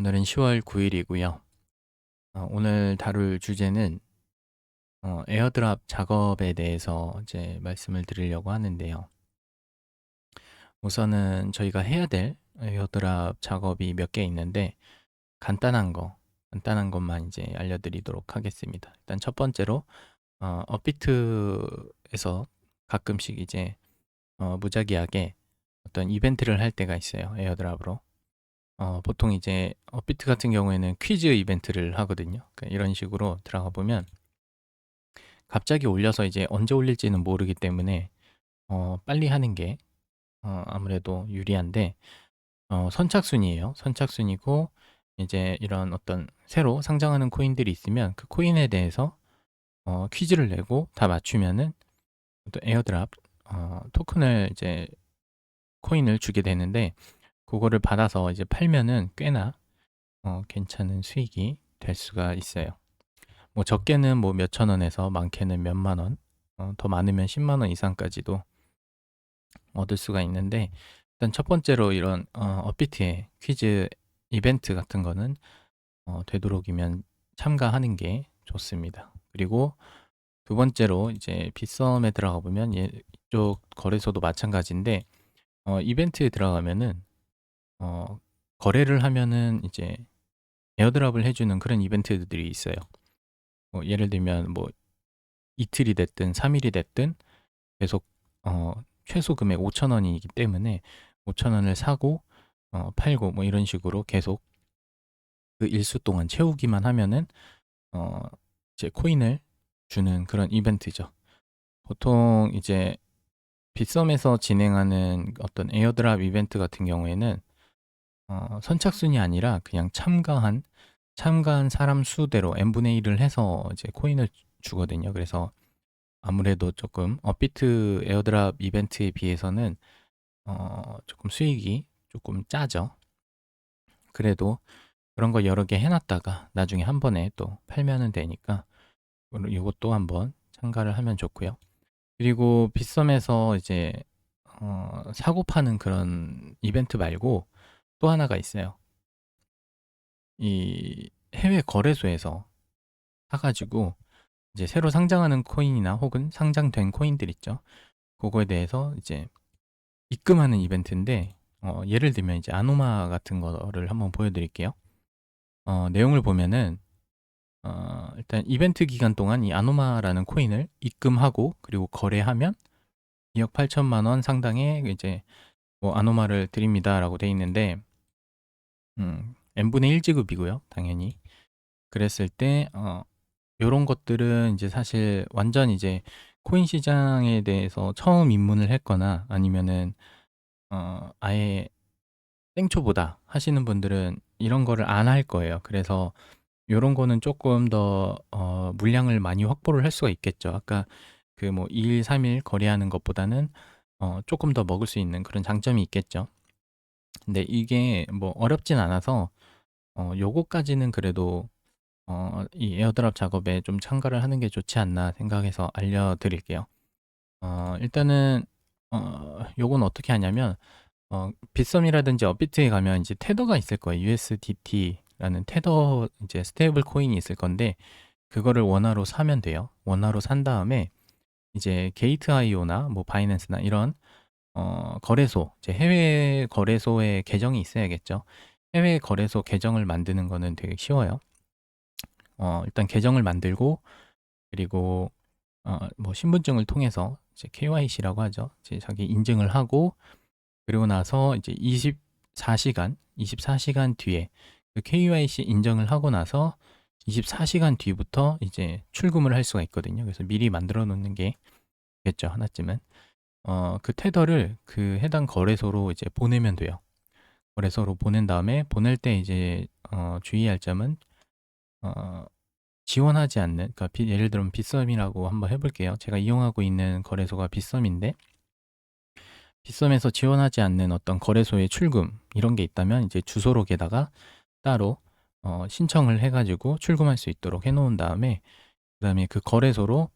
오늘은 10월 9일이고요. 오늘 다룰 주제는 에어드랍 작업에 대해서 이제 말씀을 드리려고 하는데요. 우선은 저희가 해야 될 에어드랍 작업이 몇 개 있는데 간단한 것만 이제 알려드리도록 하겠습니다. 일단 첫 번째로 업비트에서 가끔씩 이제 무작위하게 어떤 이벤트를 할 때가 있어요. 에어드랍으로. 보통 이제 업비트 같은 경우에는 퀴즈 이벤트를 하거든요. 그러니까 이런 식으로 들어가 보면 갑자기 올려서 이제 언제 올릴지는 모르기 때문에 빨리 하는 게 아무래도 유리한데 선착순이에요. 선착순이고 이제 이런 어떤 새로 상장하는 코인들이 있으면 그 코인에 대해서 퀴즈를 내고 다 맞추면은 또 에어드랍 토큰을 이제 코인을 주게 되는데 그거를 받아서 이제 팔면은 꽤나 괜찮은 수익이 될 수가 있어요. 뭐 적게는 뭐 몇천 원에서 많게는 몇만 원, 더 많으면 10만 원 이상까지도 얻을 수가 있는데 일단 첫 번째로 이런 업비트의 퀴즈 이벤트 같은 거는 되도록이면 참가하는 게 좋습니다. 그리고 두 번째로 이제 빗썸에 들어가 보면 이쪽 거래소도 마찬가지인데 이벤트에 들어가면은 거래를 하면은 이제 에어드랍을 해주는 그런 이벤트들이 있어요. 예를 들면 뭐 이틀이 됐든 3일이 됐든 계속 최소 금액 5천 원이기 때문에 5천 원을 사고 팔고 뭐 이런 식으로 계속 그 일수 동안 채우기만 하면은 어, 이제 코인을 주는 그런 이벤트죠. 보통 이제 빗썸에서 진행하는 어떤 에어드랍 이벤트 같은 경우에는 선착순이 아니라 그냥 참가한 사람 수대로 n분의 1을 해서 이제 코인을 주거든요. 그래서 아무래도 조금 업비트 에어드랍 이벤트에 비해서는 조금 수익이 조금 짜죠. 그래도 그런 거 여러 개 해놨다가 나중에 한 번에 또 팔면은 되니까 이것도 한번 참가를 하면 좋고요. 그리고 빗썸에서 이제 사고 파는 그런 이벤트 말고 또 하나가 있어요. 이 해외 거래소에서 사가지고 이제 새로 상장하는 코인이나 혹은 상장된 코인들 있죠. 그거에 대해서 이제 입금하는 이벤트인데 예를 들면 이제 아노마 같은 거를 한번 보여드릴게요. 내용을 보면은 일단 이벤트 기간 동안 이 아노마라는 코인을 입금하고 그리고 거래하면 2억 8천만 원 상당의 이제 뭐 아노마를 드립니다라고 돼 있는데 n분의 1 지급이고요, 당연히. 그랬을 때 요런 것들은 이제 사실 완전 이제 코인 시장에 대해서 처음 입문을 했거나 아니면은 아예 땡초보다 하시는 분들은 이런 거를 안 할 거예요. 그래서 요런 거는 조금 더 물량을 많이 확보를 할 수가 있겠죠. 아까 그 뭐 2일, 3일 거래하는 것보다는 조금 더 먹을 수 있는 그런 장점이 있겠죠. 근데 이게 뭐 어렵진 않아서 요거까지는 그래도 이 에어드랍 작업에 좀 참가를 하는 게 좋지 않나 생각해서 알려드릴게요. 일단은 요건 어떻게 하냐면 빗썸이라든지 업비트에 가면 이제 테더가 있을 거예요. USDT라는 테더 이제 스테이블 코인이 있을 건데 그거를 원화로 사면 돼요. 원화로 산 다음에 이제 게이트아이오나 뭐 바이낸스나 이런 거래소, 이제 해외 거래소에 계정이 있어야겠죠. 해외 거래소 계정을 만드는 거는 되게 쉬워요. 일단 계정을 만들고 그리고 뭐 신분증을 통해서 이제 KYC라고 하죠. 이제 자기 인증을 하고 그리고 나서 이제 24시간 뒤에 그 KYC 인정을 하고 나서 24시간 뒤부터 이제 출금을 할 수가 있거든요. 그래서 미리 만들어 놓는 게 겠죠, 하나쯤은. 그 테더를 그 해당 거래소로 이제 보내면 돼요. 거래소로 보낸 다음에 보낼 때 이제 주의할 점은 어, 지원하지 않는, 그러니까 예를 들면 빗썸이라고 한번 해볼게요. 제가 이용하고 있는 거래소가 빗썸인데 빗썸에서 지원하지 않는 어떤 거래소의 출금 이런 게 있다면 이제 주소록에다가 따로 신청을 해가지고 출금할 수 있도록 해놓은 다음에 그다음에 그 거래소로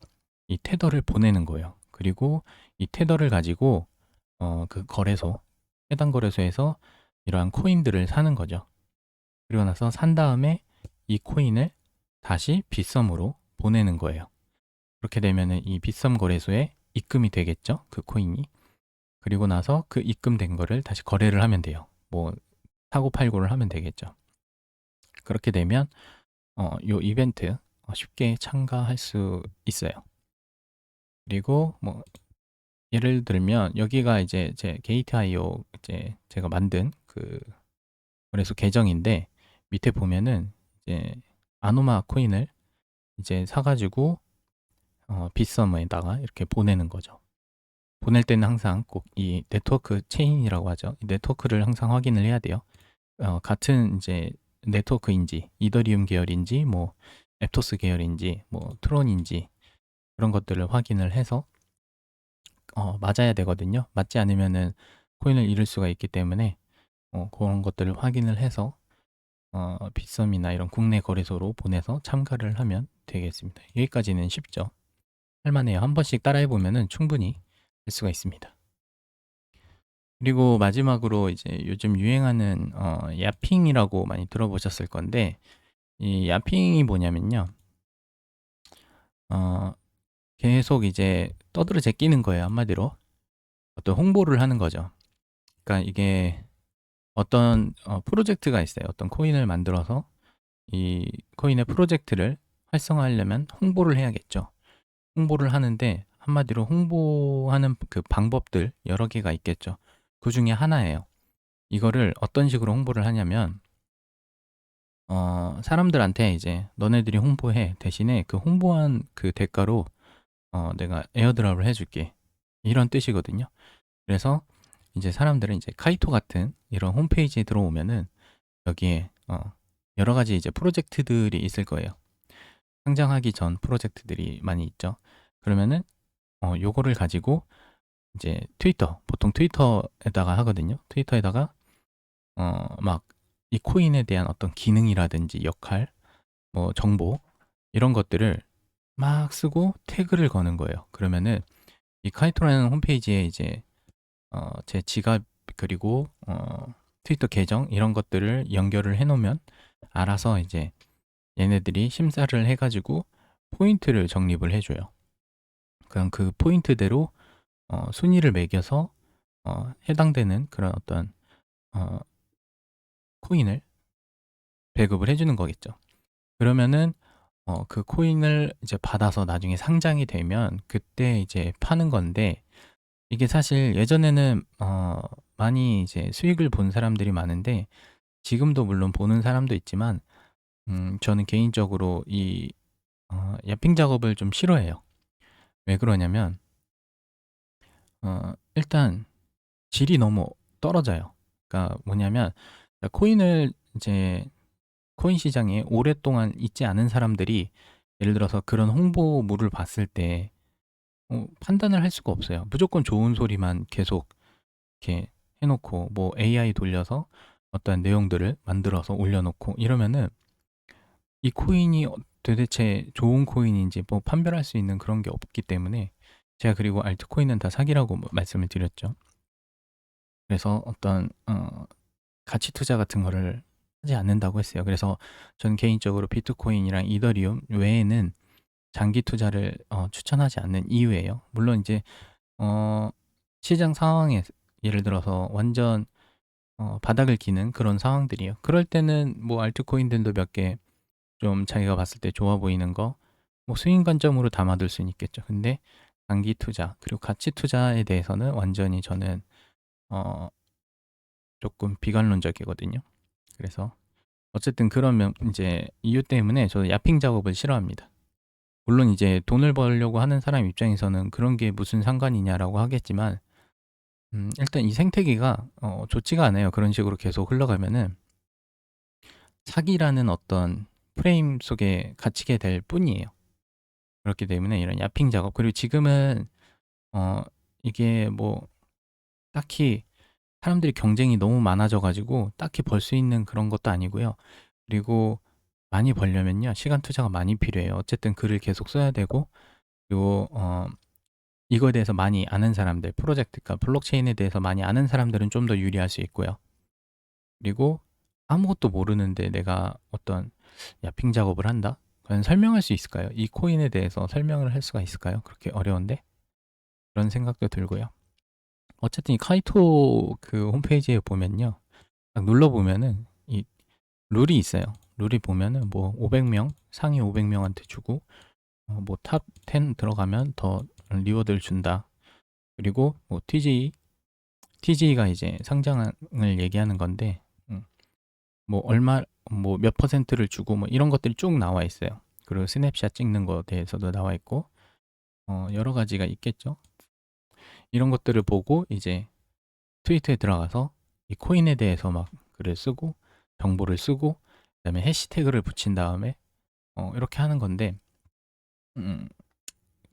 이 테더를 보내는 거예요. 그리고 이 테더를 가지고 그 거래소 해당 거래소에서 이러한 코인들을 사는 거죠. 그리고 나서 산 다음에 이 코인을 다시 빗썸으로 보내는 거예요. 그렇게 되면은 이 빗썸 거래소에 입금이 되겠죠, 그 코인이. 그리고 나서 그 입금된 거를 다시 거래를 하면 돼요. 뭐 사고 팔고를 하면 되겠죠. 그렇게 되면 요 이벤트 쉽게 참가할 수 있어요. 그리고 뭐 예를 들면 여기가 이제 제 게이트.io 이제 제가 만든 그 거래소 계정인데, 밑에 보면은 이제 아노마 코인을 이제 사가지고 빗썸에다가 이렇게 보내는 거죠. 보낼 때는 항상 꼭 이 네트워크 체인이라고 하죠. 이 네트워크를 항상 확인을 해야 돼요. 같은 이제 네트워크인지, 이더리움 계열인지, 뭐 앱토스 계열인지, 뭐 트론인지 그런 것들을 확인을 해서 맞아야 되거든요. 맞지 않으면은 코인을 잃을 수가 있기 때문에 그런 것들을 확인을 해서 빗썸이나 이런 국내 거래소로 보내서 참가를 하면 되겠습니다. 여기까지는 쉽죠. 할만해요. 한 번씩 따라해 보면은 충분히 될 수가 있습니다. 그리고 마지막으로 이제 요즘 유행하는 야핑이라고 많이 들어보셨을 건데, 이 야핑이 뭐냐면요. 어, 계속 이제 떠들어 제끼는 거예요. 한마디로 어떤 홍보를 하는 거죠. 그러니까 이게 어떤 프로젝트가 있어요. 어떤 코인을 만들어서 이 코인의 프로젝트를 활성화하려면 홍보를 해야겠죠. 홍보를 하는데 한마디로 홍보하는 그 방법들 여러 개가 있겠죠. 그 중에 하나예요. 이거를 어떤 식으로 홍보를 하냐면 사람들한테 이제 너네들이 홍보해, 대신에 그 홍보한 그 대가로 내가 에어드랍을 해줄게, 이런 뜻이거든요. 그래서 이제 사람들은 이제 카이토 같은 이런 홈페이지에 들어오면은 여기에 여러 가지 이제 프로젝트들이 있을 거예요. 상장하기 전 프로젝트들이 많이 있죠. 그러면은 요거를 가지고 이제 트위터, 보통 트위터에다가 하거든요. 트위터에다가 막 이 코인에 대한 어떤 기능이라든지 역할, 뭐 정보, 이런 것들을 막 쓰고 태그를 거는 거예요. 그러면은 이 카이토라는 홈페이지에 이제 제 지갑, 그리고 트위터 계정, 이런 것들을 연결을 해 놓으면 알아서 이제 얘네들이 심사를 해 가지고 포인트를 적립을 해 줘요. 그럼 그 포인트대로 순위를 매겨서 해당되는 그런 어떤 어 코인을 배급을 해 주는 거겠죠. 그러면은 그 코인을 이제 받아서 나중에 상장이 되면 그때 이제 파는 건데, 이게 사실 예전에는 많이 이제 수익을 본 사람들이 많은데, 지금도 물론 보는 사람도 있지만 저는 개인적으로 이 야핑 작업을 좀 싫어해요. 왜 그러냐면 일단 질이 너무 떨어져요. 그러니까 뭐냐면, 코인을 이제 코인 시장에 오랫동안 있지 않은 사람들이 예를 들어서 그런 홍보물을 봤을 때 판단을 할 수가 없어요. 무조건 좋은 소리만 계속 이렇게 해놓고, 뭐 AI 돌려서 어떤 내용들을 만들어서 올려놓고 이러면은 이 코인이 도대체 좋은 코인인지 뭐 판별할 수 있는 그런 게 없기 때문에, 제가 그리고 알트코인은 다 사기라고 말씀을 드렸죠. 그래서 어떤 가치 투자 같은 거를 하지 않는다고 했어요. 그래서 저는 개인적으로 비트코인이랑 이더리움 외에는 장기 투자를 추천하지 않는 이유예요. 물론 이제 어, 시장 상황에 예를 들어서 완전 바닥을 기는 그런 상황들이요. 그럴 때는 뭐 알트코인들도 몇 개 좀 자기가 봤을 때 좋아 보이는 거, 뭐 수익 관점으로 담아둘 수는 있겠죠. 근데 장기 투자 그리고 가치 투자에 대해서는 완전히 저는 어, 조금 비관론적이거든요. 그래서 어쨌든 그러면 이제 이유 때문에 저는 야핑 작업을 싫어합니다. 물론 이제 돈을 벌려고 하는 사람 입장에서는 그런 게 무슨 상관이냐라고 하겠지만, 일단 이 생태계가 좋지가 않아요. 그런 식으로 계속 흘러가면은 사기라는 어떤 프레임 속에 갇히게 될 뿐이에요. 그렇기 때문에 이런 야핑 작업, 그리고 지금은 어 이게 뭐 딱히 사람들이 경쟁이 너무 많아져 가지고 딱히 벌 수 있는 그런 것도 아니고요. 그리고 많이 벌려면요, 시간 투자가 많이 필요해요. 어쨌든 글을 계속 써야 되고, 그리고 이거에 대해서 많이 아는 사람들, 프로젝트, 그러니까 블록체인에 대해서 많이 아는 사람들은 좀 더 유리할 수 있고요. 그리고 아무것도 모르는데 내가 어떤 야핑 작업을 한다? 과연 설명할 수 있을까요? 이 코인에 대해서 설명을 할 수가 있을까요? 그렇게 어려운데? 그런 생각도 들고요. 어쨌든 이 카이토 그 홈페이지에 보면요. 딱 눌러보면은 이 룰이 있어요. 룰이 보면은 뭐 500명, 상위 500명한테 주고 뭐 탑 10 들어가면 더 리워드를 준다. 그리고 뭐 TG가 이제 상장을 얘기하는 건데 뭐 얼마 뭐 몇 퍼센트를 주고 뭐 이런 것들이 쭉 나와 있어요. 그리고 스냅샷 찍는 거에 대해서도 나와 있고 여러 가지가 있겠죠. 이런 것들을 보고 이제 트위터에 들어가서 이 코인에 대해서 막 글을 쓰고 정보를 쓰고 그다음에 해시태그를 붙인 다음에 이렇게 하는 건데 음,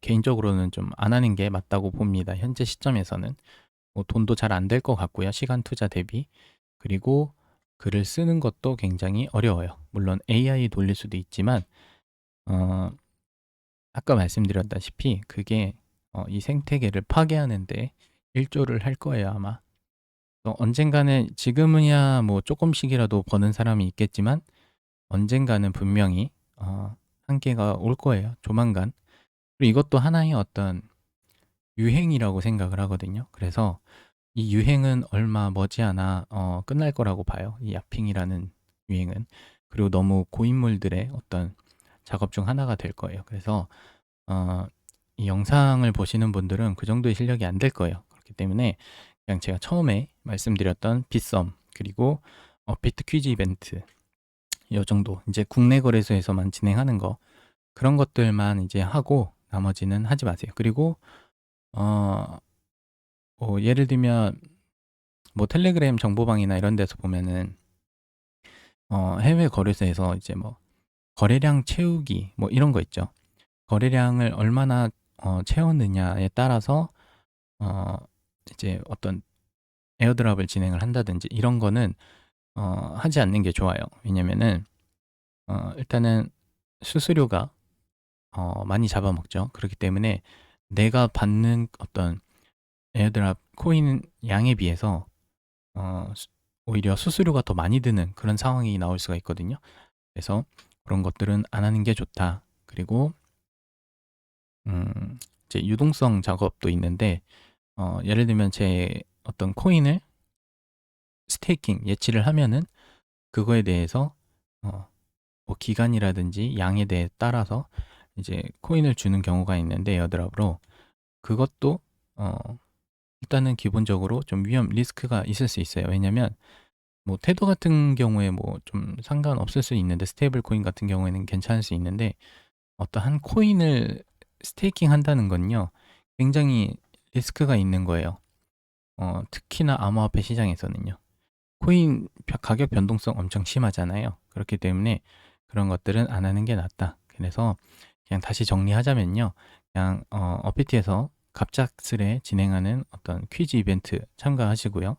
개인적으로는 좀 안 하는 게 맞다고 봅니다. 현재 시점에서는 뭐 돈도 잘 안 될 것 같고요. 시간 투자 대비. 그리고 글을 쓰는 것도 굉장히 어려워요. 물론 AI 돌릴 수도 있지만 어, 아까 말씀드렸다시피 그게 이 생태계를 파괴하는데 일조를 할 거예요, 아마. 언젠가는 지금은야 뭐 조금씩이라도 버는 사람이 있겠지만 언젠가는 분명히 한계가 올 거예요. 조만간. 그리고 이것도 하나의 어떤 유행이라고 생각을 하거든요. 그래서 이 유행은 얼마 머지않아 끝날 거라고 봐요. 이 야핑이라는 유행은. 그리고 너무 고인물들의 어떤 작업 중 하나가 될 거예요. 그래서 어, 이 영상을 보시는 분들은 그 정도의 실력이 안 될 거예요. 그렇기 때문에 그냥 제가 처음에 말씀드렸던 빗썸 그리고 비트 퀴즈 이벤트 이 정도 이제 국내 거래소에서만 진행하는 거 그런 것들만 이제 하고 나머지는 하지 마세요. 그리고 어, 예를 들면 뭐 텔레그램 정보방이나 이런 데서 보면은 해외 거래소에서 이제 뭐 거래량 채우기 뭐 이런 거 있죠. 거래량을 얼마나 채웠느냐에 따라서 어, 이제 어떤 에어드랍을 진행을 한다든지 이런 거는 하지 않는 게 좋아요. 왜냐면은 일단은 수수료가 많이 잡아먹죠. 그렇기 때문에 내가 받는 어떤 에어드랍 코인 양에 비해서 오히려 수수료가 더 많이 드는 그런 상황이 나올 수가 있거든요. 그래서 그런 것들은 안 하는 게 좋다. 그리고 이제 유동성 작업도 있는데 예를 들면 제 어떤 코인을 스테이킹 예치를 하면은 그거에 대해서 뭐 기간이라든지 양에 대해 따라서 이제 코인을 주는 경우가 있는데 에어드랍으로 그것도 어, 일단은 기본적으로 좀 위험 리스크가 있을 수 있어요. 왜냐면 뭐 테더 같은 경우에 뭐 좀 상관없을 수 있는데 스테이블 코인 같은 경우에는 괜찮을 수 있는데 어떠한 코인을 스테이킹 한다는 건요 굉장히 리스크가 있는 거예요. 특히나 암호화폐 시장에서는요. 코인 가격 변동성 엄청 심하잖아요. 그렇기 때문에 그런 것들은 안 하는 게 낫다. 그래서 그냥 다시 정리하자면요. 그냥 어피티에서 갑작스레 진행하는 어떤 퀴즈 이벤트 참가하시고요.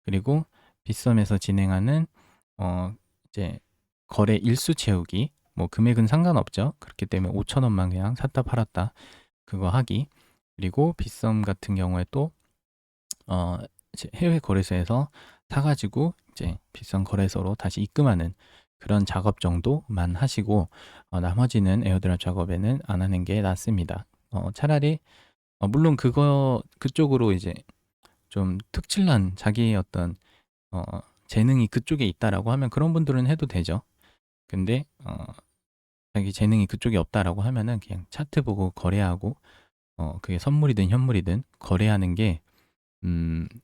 그리고 빗썸에서 진행하는 이제 거래 일수 채우기 뭐 금액은 상관없죠. 그렇기 때문에 5천 원만 그냥 샀다 팔았다 그거 하기. 그리고 빗썸 같은 경우에 또 이제 해외 거래소에서 사가지고 이제 비싼 거래소로 다시 입금하는 그런 작업 정도만 하시고 나머지는 에어드랍 작업에는 안 하는 게 낫습니다. 차라리 물론 그쪽으로 이제 좀 특출난 자기의 어떤 어, 재능이 그쪽에 있다라고 하면 그런 분들은 해도 되죠. 근데 자기 재능이 그쪽에 없다라고 하면은 그냥 차트 보고 거래하고 그게 선물이든 현물이든 거래하는 게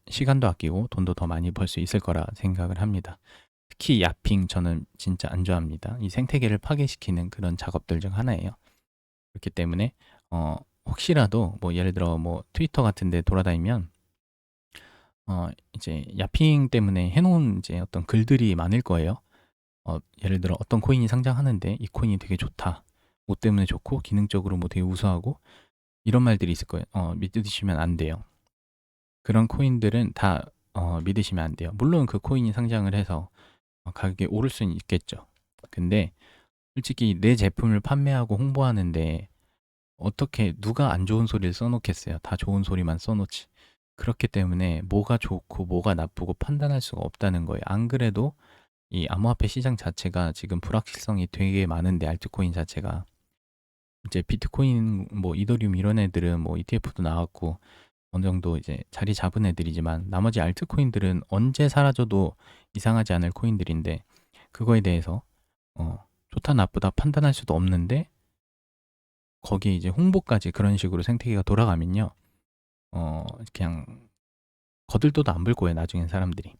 시간도 아끼고 돈도 더 많이 벌 수 있을 거라 생각을 합니다. 특히 야핑 저는 진짜 안 좋아합니다. 이 생태계를 파괴시키는 그런 작업들 중 하나예요. 그렇기 때문에 혹시라도 뭐 예를 들어 뭐 트위터 같은 데 돌아다니면 이제 야핑 때문에 해놓은 이제 어떤 글들이 많을 거예요. 예를 들어 어떤 코인이 상장하는데 이 코인이 되게 좋다. 뭐 때문에 좋고 기능적으로 뭐 되게 우수하고 이런 말들이 있을 거예요. 믿으시면 안 돼요. 그런 코인들은 다 믿으시면 안 돼요. 물론 그 코인이 상장을 해서 가격이 오를 수는 있겠죠. 근데 솔직히 내 제품을 판매하고 홍보하는데 어떻게 누가 안 좋은 소리를 써놓겠어요. 다 좋은 소리만 써놓지. 그렇기 때문에 뭐가 좋고 뭐가 나쁘고 판단할 수가 없다는 거예요. 안 그래도 이 암호화폐 시장 자체가 지금 불확실성이 되게 많은데 알트코인 자체가 이제 비트코인 뭐 이더리움 이런 애들은 뭐 ETF도 나왔고 어느 정도 이제 자리 잡은 애들이지만 나머지 알트코인들은 언제 사라져도 이상하지 않을 코인들인데 그거에 대해서 좋다 나쁘다 판단할 수도 없는데 거기에 이제 홍보까지 그런 식으로 생태계가 돌아가면요. 그냥 거들떠도 안 볼 거예요, 나중엔 사람들이.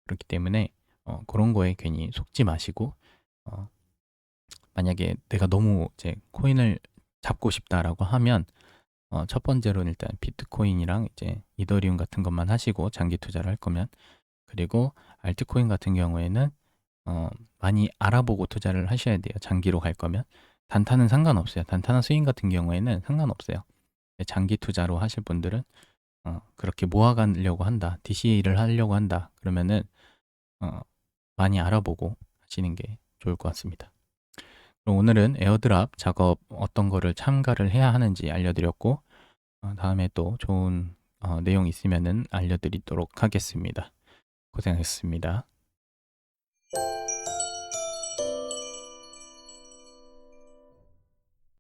그렇기 때문에 그런 거에 괜히 속지 마시고 어, 만약에 내가 너무 이제 코인을 잡고 싶다라고 하면 첫 번째로는 일단 비트코인이랑 이제 이더리움 같은 것만 하시고 장기 투자를 할 거면 그리고 알트코인 같은 경우에는 많이 알아보고 투자를 하셔야 돼요. 장기로 갈 거면 단타는 상관없어요. 단타나 스윙 같은 경우에는 상관없어요. 장기 투자로 하실 분들은 그렇게 모아가려고 한다, DCA를 하려고 한다 그러면은 어, 많이 알아보고 하시는 게 좋을 것 같습니다. 그럼 오늘은 에어드랍 작업 어떤 거를 참가를 해야 하는지 알려드렸고 다음에 또 좋은 내용 있으면은 알려드리도록 하겠습니다. 고생하셨습니다.